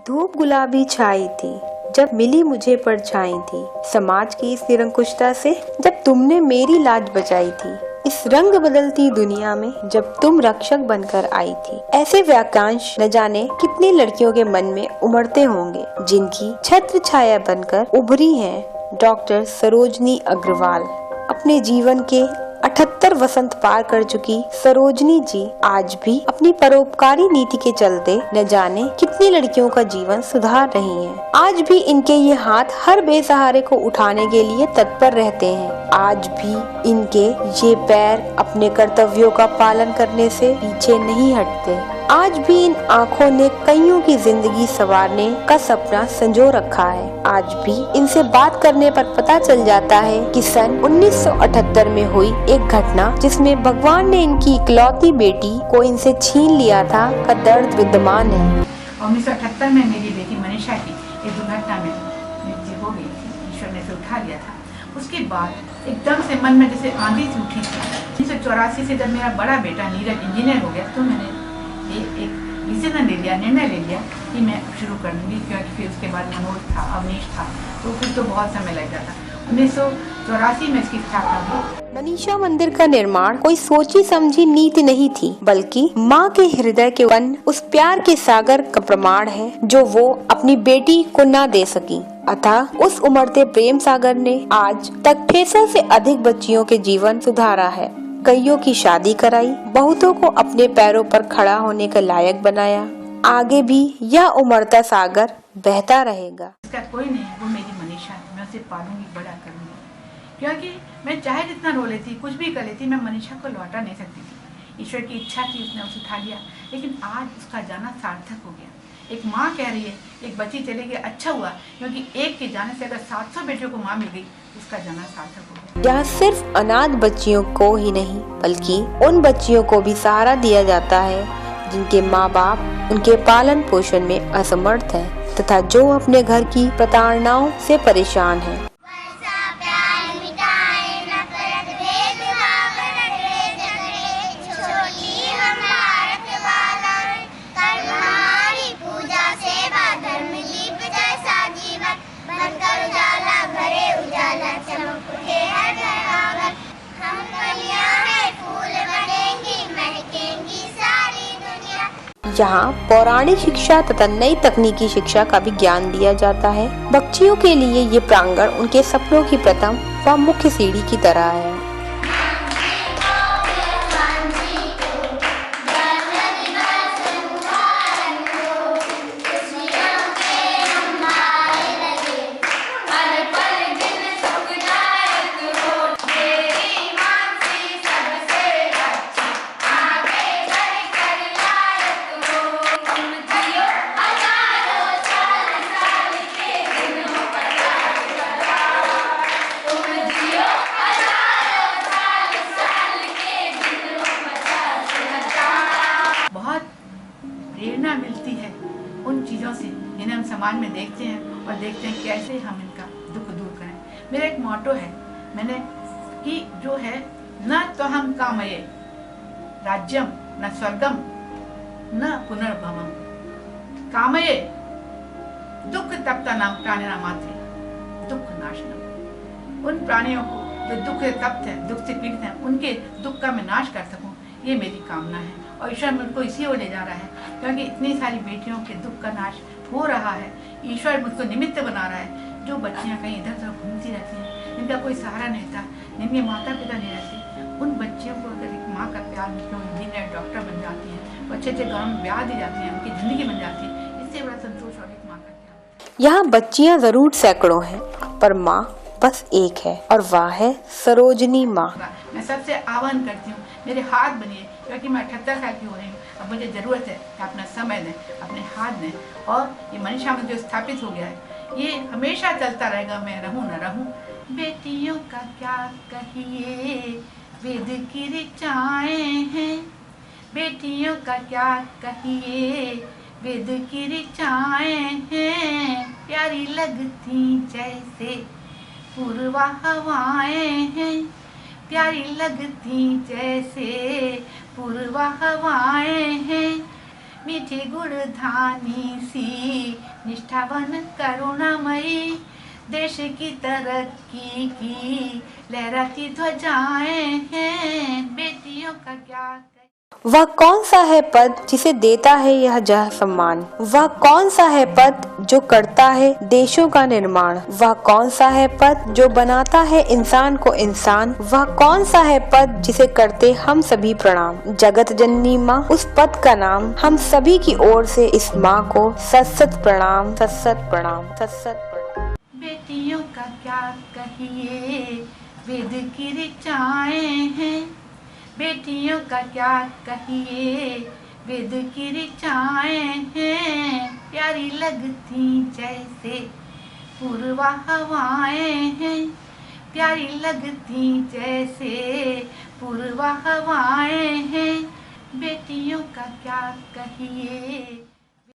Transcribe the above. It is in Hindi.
धूप गुलाबी छाई थी जब मिली मुझे परछाई थी समाज की इस निरंकुशता से, जब तुमने मेरी लाज बचाई थी इस रंग बदलती दुनिया में, जब तुम रक्षक बनकर आई थी। ऐसे वाक्यांश न जाने कितनी लड़कियों के मन में उमड़ते होंगे जिनकी छत्र छाया बनकर उभरी हैं डॉक्टर सरोजनी अग्रवाल। अपने जीवन के 78 वसंत पार कर चुकी सरोजनी जी आज भी अपनी परोपकारी नीति के चलते न जाने कितनी लड़कियों का जीवन सुधार रही हैं। आज भी इनके ये हाथ हर बेसहारे को उठाने के लिए तत्पर रहते हैं। आज भी इनके ये पैर अपने कर्तव्यों का पालन करने से पीछे नहीं हटते। आज भी इन आँखों ने कईयों की जिंदगी संवारने का सपना संजो रखा है। आज भी इनसे बात करने पर पता चल जाता है कि सन 1978 में हुई एक घटना जिसमें भगवान ने इनकी इकलौती बेटी को इनसे छीन लिया था का दर्द विद्यमान है। 1978 में मेरी बेटी मनीषा की एक दुर्घटना में मृत्यु हो गई थी। ईश्वर ने उसे उठा लिया था। उसके बाद एकदम से मन में जैसे आंधी सी उठी थी। 1984 से जब मेरा बड़ा बेटा नीरज इंजीनियर हो गया तो मैंने एक डिसीजन ले लिया, निर्णय ले लिया कि मैं शुरू कर दूंगी, क्योंकि फिर उसके बाद मनोज था, अवनीश था, तो फिर तो बहुत समय लग जाता। 1984 में इसकी स्थापना हुई। मनीषा मंदिर का निर्माण कोई सोची समझी नीति नहीं थी, बल्कि माँ के हृदय के वन उस प्यार के सागर का प्रमाण है जो वो अपनी बेटी को न दे सकी। अतः उस उमड़ते प्रेम सागर ने आज तक 600 से अधिक बच्चियों के जीवन सुधारा है, कईयों की शादी कराई, बहुतों को अपने पैरों पर खड़ा होने के लायक बनाया। आगे भी यह उमड़ता सागर बहता रहेगा। इसका कोई नहीं है, वो मेरी मनीषा है। मैं उसे पालूंगी, बड़ा करूंगी, क्योंकि मैं चाहे जितना रो लेती, कुछ भी कर लेती, मैं मनीषा को लौटा नहीं सकती थी। ईश्वर की इच्छा थी, उसने उसे उठा लिया, लेकिन आज उसका जाना सार्थक हो गया। एक माँ कह रही है एक बच्ची चली गई, अच्छा हुआ, क्योंकि एक के जाने से अगर 700 बेटियों को माँ मिल गई, उसका जाना सार्थक हो गया। यहाँ सिर्फ अनाथ बच्चियों को ही नहीं बल्कि उन बच्चियों को भी सहारा दिया जाता है जिनके माँ बाप उनके पालन पोषण में असमर्थ हैं तथा जो अपने घर की प्रताड़नाओं से परेशान हैं। यहाँ पौराणिक शिक्षा तथा नई तकनीकी शिक्षा का भी ज्ञान दिया जाता है। बच्चियों के लिए ये प्रांगण उनके सपनों की प्रथम व मुख्य सीढ़ी की तरह है। प्रेरणा मिलती है उन चीज़ों से जिन्हें हम समाज में देखते हैं और देखते हैं कैसे हम इनका दुख दूर करें। मेरा एक मोटो है मैंने कि जो है न तो हम कामये राज्यम न स्वर्गम न पुनर्भवम कामये दुख तप्ता नाम प्राणिनाम मात्रे दुख नाशनम। उन प्राणियों को जो दुख से तप्त है, दुख से पीड़ित हैं, उनके दुख का मैं नाश कर सकूं, ये मेरी कामना है। और ईश्वर मुझको इसी ओर ले जा रहा है, क्योंकि इतनी सारी बेटियों के दुख का नाश हो रहा है। ईश्वर मुझको निमित्त बना रहा है। जो बच्चियां कहीं इधर उधर घूमती रहती हैं, जिनका कोई सहारा नहीं था, जिनके माता पिता नहीं रहते, उन बच्चियों को अगर एक माँ का प्यार मिलकर इंजीनियर डॉक्टर बन जाती हैं, अच्छे अच्छे गाँव में ब्याह दी जाती है, उनकी जिंदगी बन जाती है, इससे बड़ा संतोष और एक माँ का प्यार। यहाँ बच्चियाँ जरूर सैकड़ों हैं पर माँ बस एक है और वह है सरोजनी माँ। मैं सबसे आह्वान करती हूँ, मेरे हाथ बनिए, क्योंकि मैं 78 साल की हो रही हूँ। अब मुझे ज़रूरत है कि अपना समय दें, अपने हाथ दें, और ये मनीषा में जो स्थापित हो गया है ये हमेशा चलता रहेगा, मैं रहूँ न रहूँ। बेटियों का क्या कहिए वेद की ऋचाएं हैं, बेटियों का क्या कहिए वेद की ऋचाएं हैं, प्यारी लगती जैसे पूर्वा हवाएं हैं, प्यारी लगती जैसे पूर्वा हवाएं हैं, मीठी गुणधानी सी, निष्ठावन करुणामयी, देश की तरक्की की लहराती ध्वजाएं हैं, बेटियों का क्या करें। वह कौन सा है पद जिसे देता है यह जह सम्मान, वह कौन सा है पद जो करता है देशों का निर्माण, वह कौन सा है पद जो बनाता है इंसान को इंसान, वह कौन सा है पद जिसे करते हम सभी प्रणाम। जगत जननी माँ उस पद का नाम, हम सभी की ओर से इस माँ को सत सत प्रणाम, सत सत प्रणाम, सत सत प्रणाम। बेटियों का क्या कहिए, वेद की ऋचाएं हैं, बेटियों का क्या कहिए, वेद की ऋचाएं हैं, प्यारी लगती जैसे पूर्वा हवाएं हैं, प्यारी लगती जैसे पूर्वा हवाएं हैं, बेटियों का क्या कहिए।